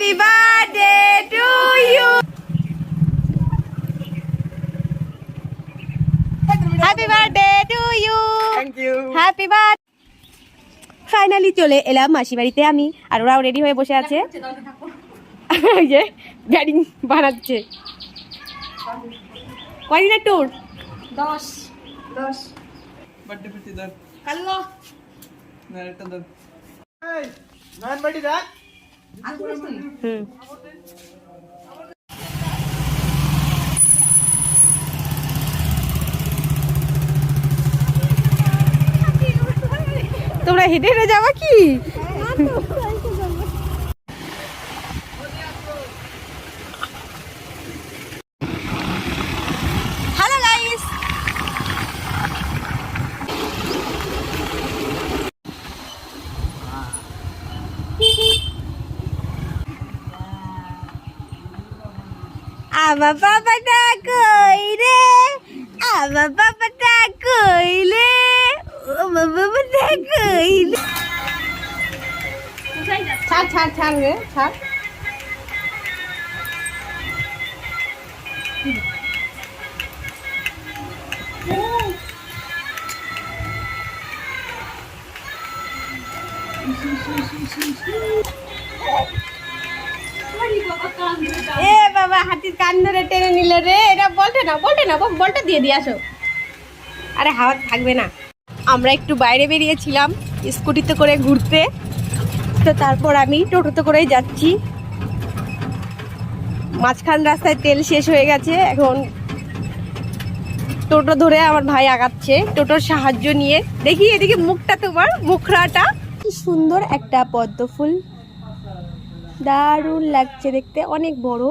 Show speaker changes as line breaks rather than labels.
Happy birthday to you. Happy birthday to you.
Thank you.
Happy birthday. Finally চলে এলাম মাসি বাড়িতে আমি, আর ওরাও রেডি হয়ে বসে আছে। এই যে ব্যাটিং বানাচ্ছে। কয়দিনের ট্যুর?
10
বার্থডে পার্টি দাও।
কাল্লো
না এটা দাও। এই নয়ন বাড়ি রাখ।
আসিস তুই
হুম। তোমরা হেঁটে হেঁটে যাবা কি? হ্যালো গাইস, আমার বাবাটা কই রে, আমার বাবাটা কই রে, আমার বাবাটা কই রে। ছাড় ছাড় ছাড় রে ছাড়। এ বাবা, হাতির কান ধরে টেনে নিল রে। এটা বলতে না বলটা দিয়ে দিয়ে আসো। আরে হাওয়া থাকবে না। আমরা একটু বাইরে বেরিয়েছিলাম স্কুটিতে করে ঘুরতে, তো তারপর আমি টোটোতে করেই যাচ্ছি। মাঝখান রাস্তায় তেল শেষ হয়ে গেছে, এখন টোটো ধরে আমার ভাই আগাচ্ছে টোটোর সাহায্য নিয়ে। দেখি এদিকে মুখটা, তোমার মুখরাটা কি সুন্দর, একটা পদ্ম ফুল, দারুণ লাগছে দেখতে, অনেক বড়।